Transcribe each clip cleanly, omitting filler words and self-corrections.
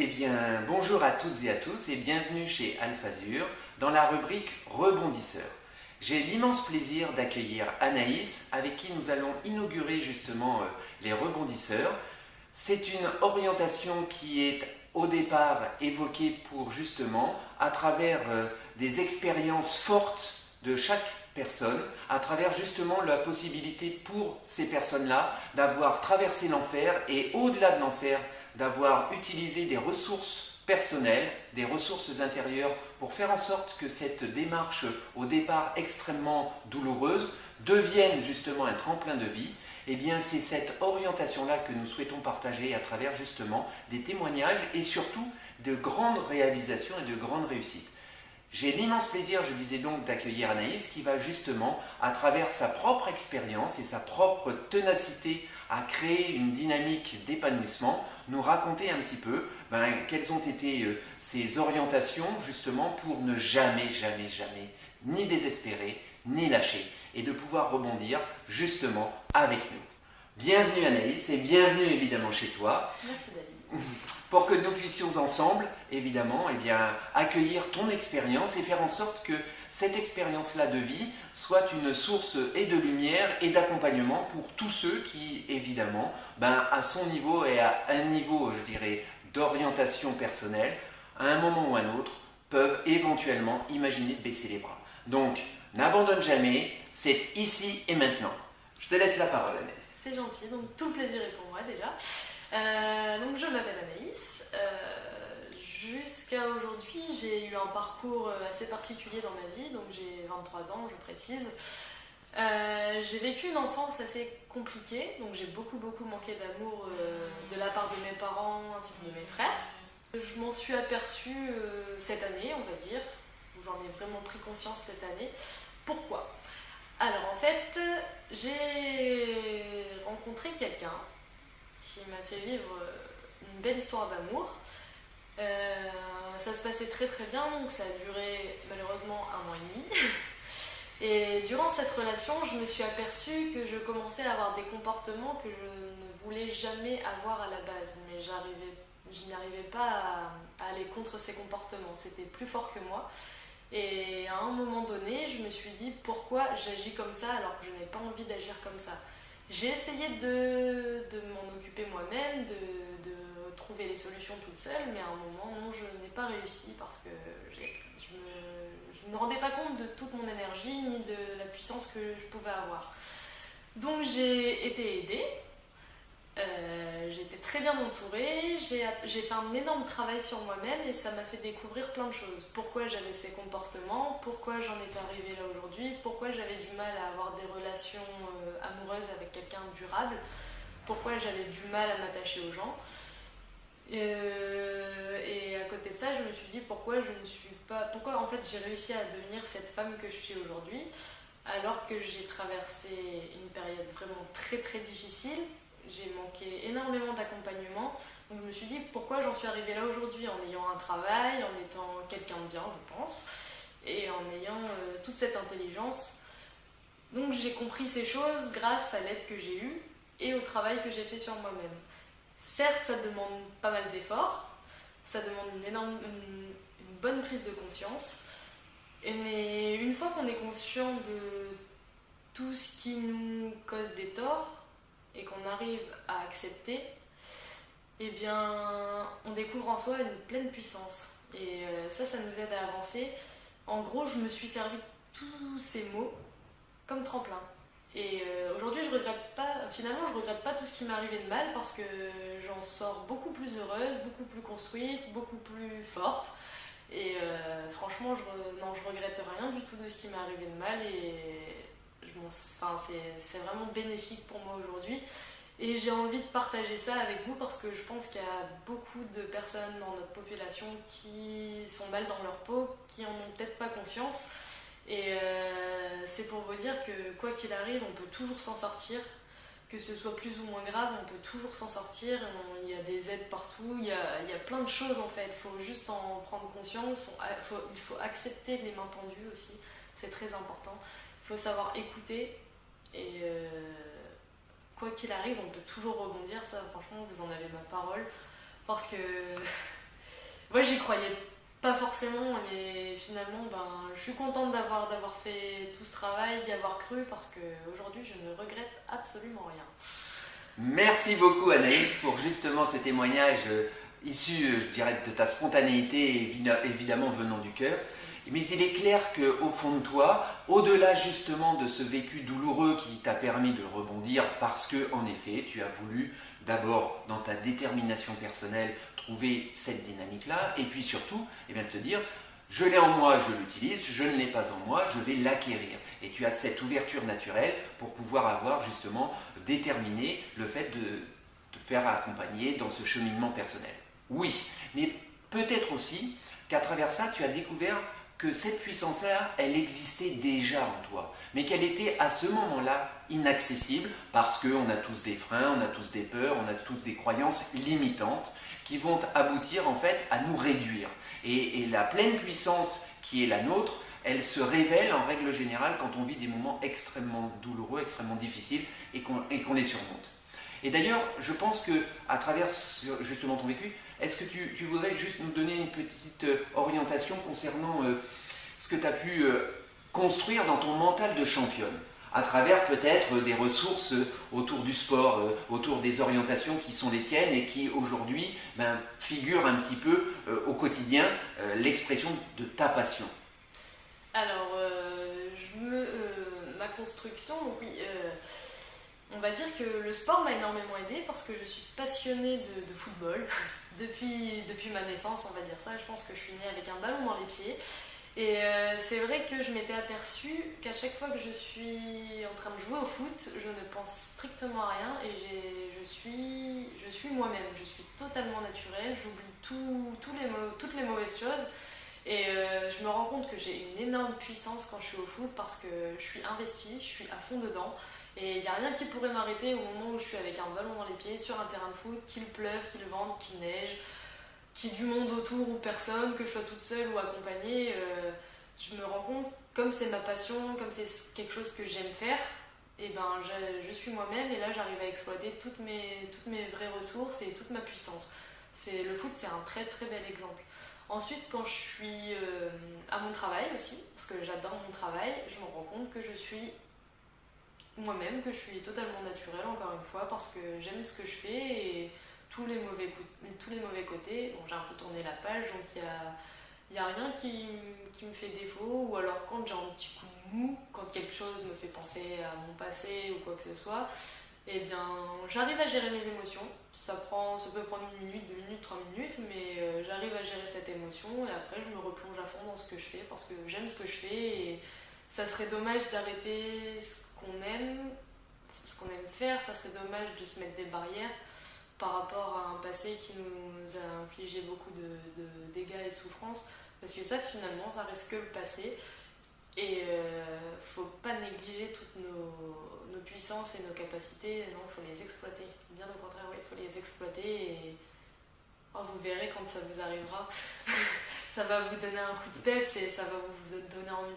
Eh bien, bonjour à toutes et à tous et bienvenue chez Alphazur dans la rubrique Rebondisseurs. J'ai l'immense plaisir d'accueillir Anaïs avec qui nous allons inaugurer justement les rebondisseurs. C'est une orientation qui est au départ évoquée pour justement, à travers des expériences fortes de chaque personne, à travers justement la possibilité pour ces personnes-là d'avoir traversé l'enfer et au-delà de l'enfer, d'avoir utilisé des ressources personnelles, des ressources intérieures pour faire en sorte que cette démarche au départ extrêmement douloureuse devienne justement un tremplin de vie. Eh bien, c'est cette orientation-là que nous souhaitons partager à travers justement des témoignages et surtout de grandes réalisations et de grandes réussites. J'ai l'immense plaisir, je disais donc, d'accueillir Anaïs qui va justement, à travers sa propre expérience et sa propre ténacité à créer une dynamique d'épanouissement, nous raconter un petit peu quelles ont été ses orientations justement pour ne jamais, jamais, jamais ni désespérer, ni lâcher et de pouvoir rebondir justement avec nous. Bienvenue Anaïs et bienvenue évidemment chez toi. Merci David. Pour que nous puissions ensemble, évidemment, accueillir ton expérience et faire en sorte que cette expérience-là de vie soit une source et de lumière et d'accompagnement pour tous ceux qui, évidemment, à son niveau et à un niveau, je dirais, d'orientation personnelle, à un moment ou à un autre, peuvent éventuellement imaginer de baisser les bras. Donc, n'abandonne jamais, c'est ici et maintenant. Je te laisse la parole, Anaïs. C'est gentil, donc tout le plaisir est pour moi déjà. Donc je m'appelle Anaïs. Jusqu'à aujourd'hui, j'ai eu un parcours assez particulier dans ma vie, donc j'ai 23 ans, je précise. J'ai vécu une enfance assez compliquée, donc j'ai beaucoup manqué d'amour de la part de mes parents ainsi que de mes frères. Je m'en suis aperçue cette année, on va dire, où j'en ai vraiment pris conscience cette année. Pourquoi ? Alors en fait, j'ai rencontré quelqu'un qui m'a fait vivre une belle histoire d'amour. Ça se passait très bien, donc ça a duré malheureusement 1 an et demi. Et durant cette relation, je me suis aperçue que je commençais à avoir des comportements que je ne voulais jamais avoir à la base. Mais je n'arrivais pas à aller contre ces comportements, c'était plus fort que moi. Et à un moment donné, je me suis dit pourquoi j'agis comme ça alors que je n'ai pas envie d'agir comme ça. J'ai essayé de m'en occuper moi-même, de trouver les solutions toute seule, mais à un moment, non, je n'ai pas réussi parce que je ne me rendais pas compte de toute mon énergie ni de la puissance que je pouvais avoir. Donc j'ai été aidée. J'ai été très bien entourée, j'ai fait un énorme travail sur moi-même et ça m'a fait découvrir plein de choses. Pourquoi j'avais ces comportements, pourquoi j'en étais arrivée là aujourd'hui, pourquoi j'avais du mal à avoir des relations amoureuses avec quelqu'un durable, pourquoi j'avais du mal à m'attacher aux gens. Et à côté de ça, je me suis dit pourquoi en fait j'ai réussi à devenir cette femme que je suis aujourd'hui alors que j'ai traversé une période vraiment très difficile. J'ai manqué énormément d'accompagnement, donc je me suis dit pourquoi j'en suis arrivée là aujourd'hui en ayant un travail, en étant quelqu'un de bien, je pense, et en ayant toute cette intelligence. Donc j'ai compris ces choses grâce à l'aide que j'ai eue et au travail que j'ai fait sur moi-même. Certes, ça demande pas mal d'efforts, ça demande une bonne prise de conscience, mais une fois qu'on est conscient de tout ce qui nous cause des torts, et qu'on arrive à accepter, eh bien, on découvre en soi une pleine puissance. Et ça nous aide à avancer. En gros, je me suis servi de tous ces mots comme tremplin. Et aujourd'hui, je regrette pas tout ce qui m'est arrivé de mal parce que j'en sors beaucoup plus heureuse, beaucoup plus construite, beaucoup plus forte. Et franchement, je regrette rien du tout de ce qui m'est arrivé de mal et c'est vraiment bénéfique pour moi aujourd'hui et j'ai envie de partager ça avec vous parce que je pense qu'il y a beaucoup de personnes dans notre population qui sont mal dans leur peau, qui en ont peut-être pas conscience et c'est pour vous dire que quoi qu'il arrive, on peut toujours s'en sortir, que ce soit plus ou moins grave, on peut toujours s'en sortir, il y a des aides partout, il y a plein de choses en fait, il faut juste en prendre conscience, il faut accepter les mains tendues aussi, c'est très important. Il faut savoir écouter et quoi qu'il arrive, on peut toujours rebondir. Ça, franchement, vous en avez ma parole. Parce que Moi, j'y croyais pas forcément, mais finalement, je suis contente d'avoir fait tout ce travail, d'y avoir cru, parce qu'aujourd'hui, je ne regrette absolument rien. Merci beaucoup Anaïs pour justement ce témoignage issu, je dirais, de ta spontanéité, évidemment venant du cœur. Mais il est clair qu'au fond de toi, au-delà justement de ce vécu douloureux qui t'a permis de rebondir, parce que en effet, tu as voulu d'abord, dans ta détermination personnelle, trouver cette dynamique-là, et puis surtout, te dire, je l'ai en moi, je l'utilise, je ne l'ai pas en moi, je vais l'acquérir. Et tu as cette ouverture naturelle pour pouvoir avoir justement déterminé le fait de te faire accompagner dans ce cheminement personnel. Oui, mais peut-être aussi qu'à travers ça, tu as découvert que cette puissance-là, elle existait déjà en toi, mais qu'elle était à ce moment-là inaccessible parce qu'on a tous des freins, on a tous des peurs, on a tous des croyances limitantes qui vont aboutir en fait à nous réduire. Et la pleine puissance qui est la nôtre, elle se révèle en règle générale quand on vit des moments extrêmement douloureux, extrêmement difficiles et qu'on les surmonte. Et d'ailleurs, je pense qu'à travers justement ton vécu, est-ce que tu voudrais juste nous donner une petite orientation concernant ce que tu as pu construire dans ton mental de championne, à travers peut-être des ressources autour du sport, autour des orientations qui sont les tiennes et qui aujourd'hui figurent un petit peu au quotidien l'expression de ta passion. Alors, ma construction, oui, on va dire que le sport m'a énormément aidée parce que je suis passionnée de football depuis ma naissance, on va dire ça. Je pense que je suis née avec un ballon dans les pieds. Et c'est vrai que je m'étais aperçue qu'à chaque fois que je suis en train de jouer au foot, je ne pense strictement à rien et je suis moi-même. Je suis totalement naturelle, j'oublie toutes les mauvaises choses. Et je me rends compte que j'ai une énorme puissance quand je suis au foot parce que je suis investie, je suis à fond dedans. Et il n'y a rien qui pourrait m'arrêter au moment où je suis avec un ballon dans les pieds sur un terrain de foot, qu'il pleuve, qu'il vente, qu'il neige, qu'il y ait du monde autour ou personne, que je sois toute seule ou accompagnée. Je me rends compte, comme c'est ma passion, comme c'est quelque chose que j'aime faire, et je suis moi-même et là j'arrive à exploiter toutes mes vraies ressources et toute ma puissance. Le foot, c'est un très très bel exemple. Ensuite, quand je suis à mon travail aussi, parce que j'adore mon travail, je me rends compte que je suis moi-même, que je suis totalement naturelle, encore une fois, parce que j'aime ce que je fais et tous les mauvais côtés. Bon, j'ai un peu tourné la page, donc il n'y a rien qui me fait défaut, ou alors quand j'ai un petit coup de mou, quand quelque chose me fait penser à mon passé ou quoi que ce soit, j'arrive à gérer mes émotions. Ça peut prendre 1 minute, 2 minutes, 3 minutes, mais j'arrive à gérer cette émotion et après je me replonge à fond dans ce que je fais parce que j'aime ce que je fais et ça serait dommage d'arrêter ce qu'on aime faire, ça serait dommage de se mettre des barrières par rapport à un passé qui nous a infligé beaucoup de dégâts et de souffrances, parce que ça finalement ça reste que le passé et faut pas négliger toutes nos puissances et nos capacités. Non, il faut les exploiter, bien au contraire, oui, il faut les exploiter et vous verrez quand ça vous arrivera. Ça va vous donner un coup de peps et ça va vous donner envie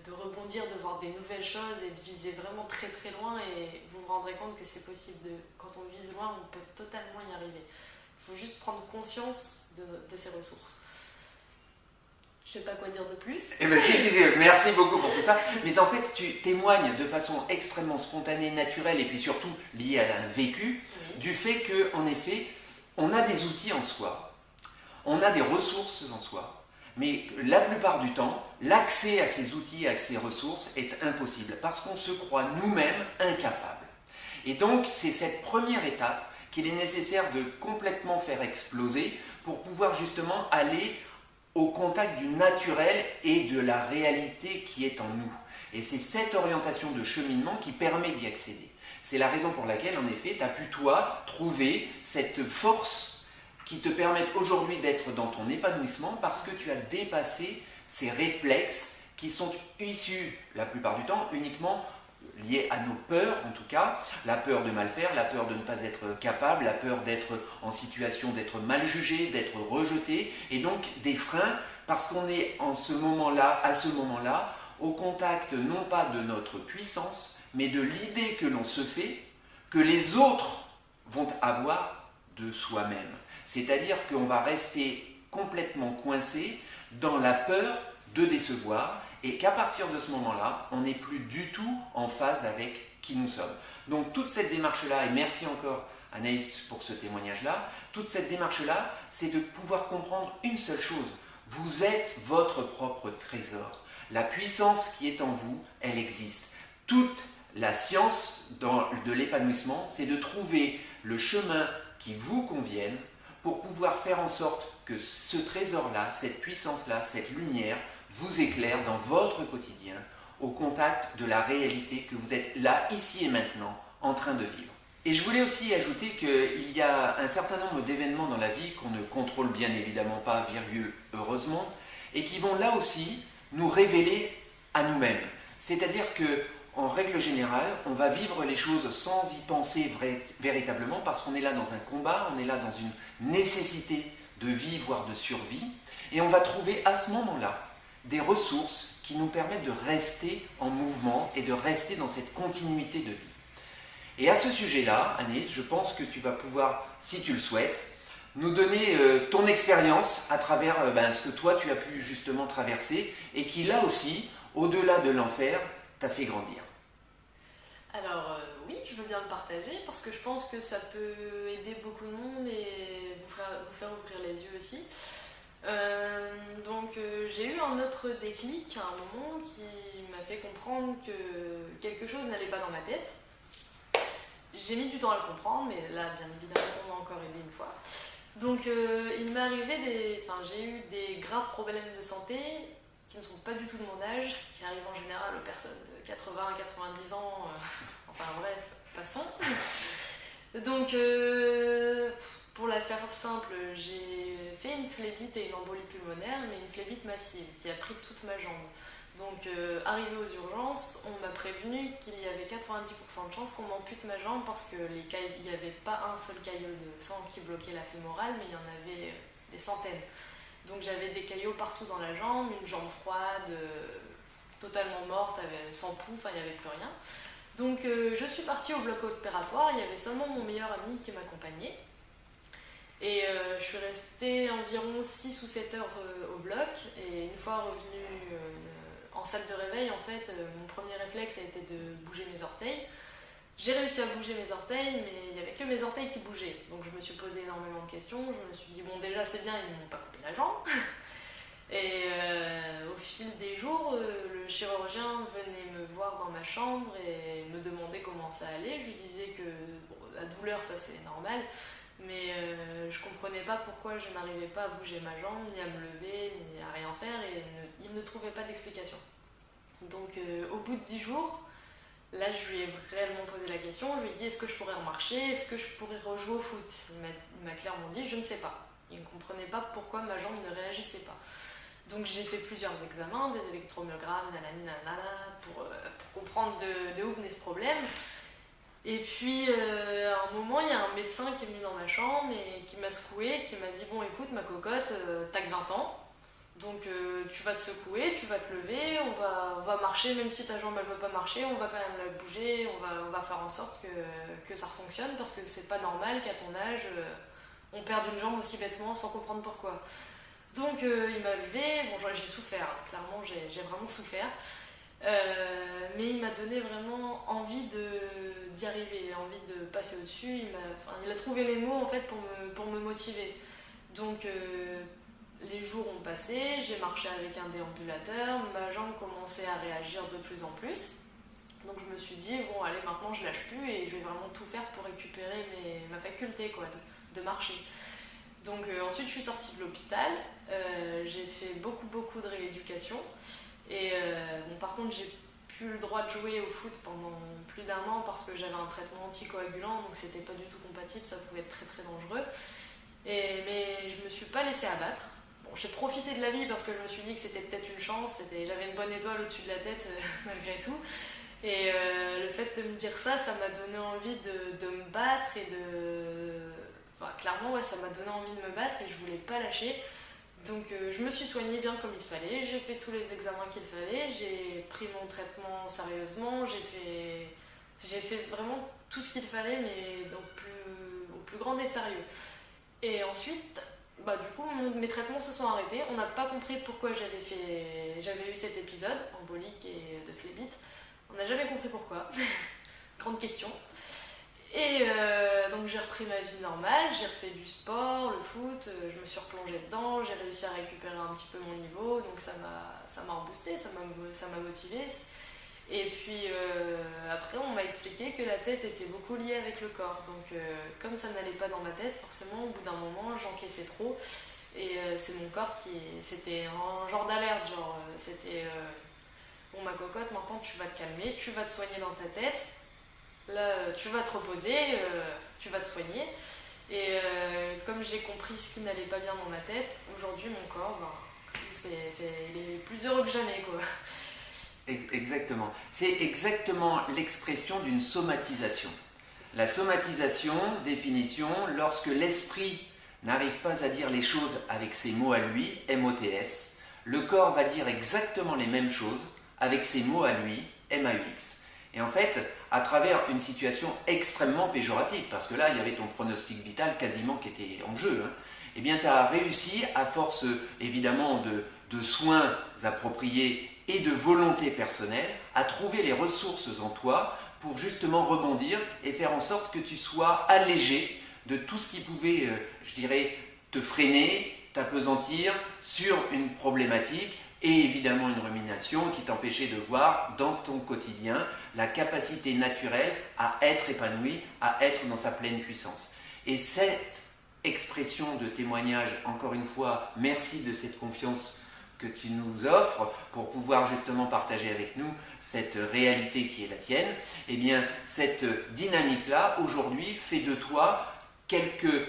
de rebondir, de voir des nouvelles choses et de viser vraiment très très loin, et vous vous rendrez compte que c'est possible. Quand on vise loin, on peut totalement y arriver. Il faut juste prendre conscience de ses ressources. Je ne sais pas quoi dire de plus. Merci beaucoup pour tout ça. Mais en fait, tu témoignes de façon extrêmement spontanée, naturelle et puis surtout liée à un vécu, du fait qu'en effet, on a des outils en soi, on a des ressources en soi. Mais la plupart du temps, l'accès à ces outils, à ces ressources est impossible parce qu'on se croit nous-mêmes incapables. Et donc, c'est cette première étape qu'il est nécessaire de complètement faire exploser pour pouvoir justement aller au contact du naturel et de la réalité qui est en nous. Et c'est cette orientation de cheminement qui permet d'y accéder. C'est la raison pour laquelle, en effet, tu as pu, toi, trouver cette force qui te permettent aujourd'hui d'être dans ton épanouissement parce que tu as dépassé ces réflexes qui sont issus, la plupart du temps, uniquement liés à nos peurs, en tout cas, la peur de mal faire, la peur de ne pas être capable, la peur d'être en situation d'être mal jugé, d'être rejeté, et donc des freins parce qu'on est à ce moment-là, au contact non pas de notre puissance, mais de l'idée que l'on se fait, que les autres vont avoir de soi-même. C'est-à-dire qu'on va rester complètement coincé dans la peur de décevoir et qu'à partir de ce moment-là, on n'est plus du tout en phase avec qui nous sommes. Donc toute cette démarche-là, et merci encore Anaïs pour ce témoignage-là, toute cette démarche-là, c'est de pouvoir comprendre une seule chose. Vous êtes votre propre trésor. La puissance qui est en vous, elle existe. Toute la science de l'épanouissement, c'est de trouver le chemin qui vous convienne pour pouvoir faire en sorte que ce trésor-là, cette puissance-là, cette lumière vous éclaire dans votre quotidien, au contact de la réalité que vous êtes là, ici et maintenant, en train de vivre. Et je voulais aussi ajouter qu'il y a un certain nombre d'événements dans la vie qu'on ne contrôle bien évidemment pas, virgule, heureusement, et qui vont là aussi nous révéler à nous-mêmes. C'est-à-dire que en règle générale, on va vivre les choses sans y penser véritablement parce qu'on est là dans un combat, on est là dans une nécessité de vie, voire de survie, et on va trouver à ce moment-là des ressources qui nous permettent de rester en mouvement et de rester dans cette continuité de vie. Et à ce sujet-là, Anaïs, je pense que tu vas pouvoir, si tu le souhaites, nous donner ton expérience à travers ce que toi tu as pu justement traverser et qui là aussi, au-delà de l'enfer, t'a fait grandir. Alors oui, je veux bien le partager parce que je pense que ça peut aider beaucoup de monde et vous faire ouvrir les yeux aussi. J'ai eu un autre déclic à un moment qui m'a fait comprendre que quelque chose n'allait pas dans ma tête. J'ai mis du temps à le comprendre, mais là, bien évidemment, on m'a encore aidé une fois. Donc, il m'est arrivé j'ai eu des graves problèmes de santé qui ne sont pas du tout de mon âge, qui arrivent en général aux personnes de 80 à 90 ans, enfin bref, passons. Donc, pour la faire simple, j'ai fait une phlébite et une embolie pulmonaire, mais une phlébite massive qui a pris toute ma jambe. Donc, arrivé aux urgences, on m'a prévenu qu'il y avait 90% de chances qu'on m'ampute ma jambe parce qu'il n'y avait pas un seul caillot de sang qui bloquait la fémorale, mais il y en avait des centaines. Donc, j'avais des caillots partout dans la jambe, une jambe froide, totalement morte, sans pouls, il n'y avait plus rien. Donc, je suis partie au bloc opératoire, il y avait seulement mon meilleur ami qui m'accompagnait. Et je suis restée environ 6 ou 7 heures au bloc, et une fois revenue en salle de réveil, en fait, mon premier réflexe a été de bouger mes orteils. J'ai réussi à bouger mes orteils, mais il n'y avait que mes orteils qui bougeaient. Donc je me suis posé énormément de questions. Je me suis dit, bon, déjà, c'est bien, ils ne m'ont pas coupé la jambe. Et au fil des jours, le chirurgien venait me voir dans ma chambre et me demandait comment ça allait. Je lui disais que la douleur, ça c'est normal, mais je comprenais pas pourquoi je n'arrivais pas à bouger ma jambe, ni à me lever, ni à rien faire, et il ne trouvait pas d'explication. Donc au bout de 10 jours, là je lui ai réellement posé la question, je lui ai dit est-ce que je pourrais remarcher, est-ce que je pourrais rejouer au foot. Il m'a clairement dit je ne sais pas. Il ne comprenait pas pourquoi ma jambe ne réagissait pas. Donc j'ai fait plusieurs examens, des électromyogrammes, pour comprendre de où venait ce problème. Et puis à un moment, il y a un médecin qui est venu dans ma chambre et qui m'a secoué, qui m'a dit bon écoute ma cocotte, t'as que 20 ans, donc tu vas te secouer, tu vas te lever, on va marcher, même si ta jambe elle veut pas marcher, on va quand même la bouger, on va faire en sorte que ça fonctionne parce que c'est pas normal qu'à ton âge on perde une jambe aussi bêtement sans comprendre pourquoi. Donc il m'a levé, bon j'ai souffert, hein, clairement j'ai vraiment souffert. Mais il m'a donné vraiment envie d'y arriver, envie de passer au-dessus. Il a trouvé les mots en fait pour me motiver. Donc les jours ont passé, j'ai marché avec un déambulateur, ma jambe commençait à réagir de plus en plus. Donc je me suis dit bon allez maintenant je lâche plus et je vais vraiment tout faire pour récupérer ma faculté quoi, de marcher. Donc ensuite je suis sortie de l'hôpital, j'ai fait beaucoup de rééducation. Et par contre, j'ai plus le droit de jouer au foot pendant plus d'1 an parce que j'avais un traitement anticoagulant, donc c'était pas du tout compatible, ça pouvait être très dangereux. Mais je me suis pas laissée abattre. Bon, j'ai profité de la vie parce que je me suis dit que c'était peut-être une chance, j'avais une bonne étoile au-dessus de la tête malgré tout. Et le fait de me dire ça m'a donné envie de me battre et clairement, ouais, ça m'a donné envie de me battre et je voulais pas lâcher. Donc je me suis soignée bien comme il fallait, j'ai fait tous les examens qu'il fallait, j'ai pris mon traitement sérieusement, j'ai fait vraiment tout ce qu'il fallait, mais au plus grand des sérieux. Et ensuite, Du coup, mes traitements se sont arrêtés. On n'a pas compris pourquoi j'avais eu cet épisode embolique et de phlébite. On n'a jamais compris pourquoi. Grande question. Et donc j'ai repris ma vie normale, j'ai refait du sport, le foot, je me suis replongée dedans, j'ai réussi à récupérer un petit peu mon niveau, donc ça m'a reboosté, ça m'a motivé. Et puis après on m'a expliqué que la tête était beaucoup liée avec le corps, donc comme ça n'allait pas dans ma tête, forcément au bout d'un moment j'encaissais trop, et c'est mon corps c'était un genre d'alerte, c'était bon ma cocotte, maintenant tu vas te calmer, tu vas te soigner dans ta tête. Là, tu vas te reposer, tu vas te soigner. Et comme j'ai compris ce qui n'allait pas bien dans ma tête, aujourd'hui, mon corps, il est plus heureux que jamais, quoi. Exactement. C'est exactement l'expression d'une somatisation. La somatisation, définition, lorsque l'esprit n'arrive pas à dire les choses avec ses mots à lui, MOTS, le corps va dire exactement les mêmes choses avec ses mots à lui, MAUX. Et en fait, à travers une situation extrêmement péjorative, parce que là, il y avait ton pronostic vital quasiment qui était en jeu, eh bien, tu as réussi, à force évidemment de soins appropriés et de volonté personnelle, à trouver les ressources en toi pour justement rebondir et faire en sorte que tu sois allégé de tout ce qui pouvait, je dirais, te freiner, t'appesantir sur une problématique et évidemment une rumination qui t'empêchait de voir dans ton quotidien la capacité naturelle à être épanoui, à être dans sa pleine puissance. Et cette expression de témoignage, encore une fois, merci de cette confiance que tu nous offres pour pouvoir justement partager avec nous cette réalité qui est la tienne, eh bien cette dynamique-là, aujourd'hui, fait de toi quelques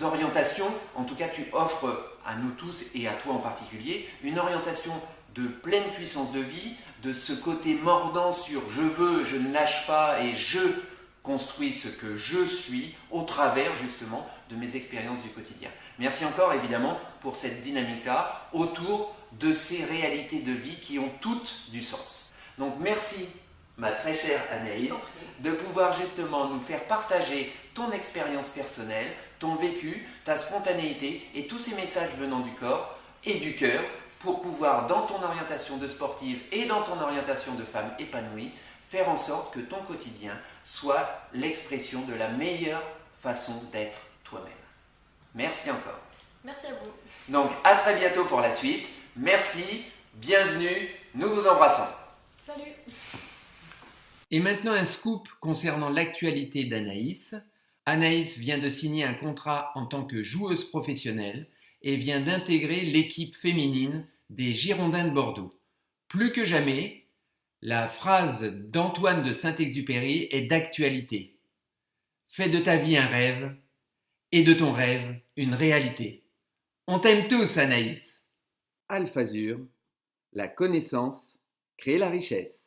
orientations, en tout cas tu offres à nous tous et à toi en particulier, une orientation de pleine puissance de vie, de ce côté mordant sur je veux, je ne lâche pas et je construis ce que je suis au travers justement de mes expériences du quotidien. Merci encore évidemment pour cette dynamique-là autour de ces réalités de vie qui ont toutes du sens. Donc merci ma très chère Anaïs de pouvoir justement nous faire partager ton expérience personnelle, ton vécu, ta spontanéité et tous ces messages venant du corps et du cœur pour pouvoir, dans ton orientation de sportive et dans ton orientation de femme épanouie, faire en sorte que ton quotidien soit l'expression de la meilleure façon d'être toi-même. Merci encore. Merci à vous. Donc, à très bientôt pour la suite. Merci, bienvenue, nous vous embrassons. Salut. Et maintenant, un scoop concernant l'actualité d'Anaïs. Anaïs vient de signer un contrat en tant que joueuse professionnelle et vient d'intégrer l'équipe féminine des Girondins de Bordeaux. Plus que jamais, la phrase d'Antoine de Saint-Exupéry est d'actualité. Fais de ta vie un rêve et de ton rêve une réalité. On t'aime tous, Anaïs. Alphazur, la connaissance crée la richesse.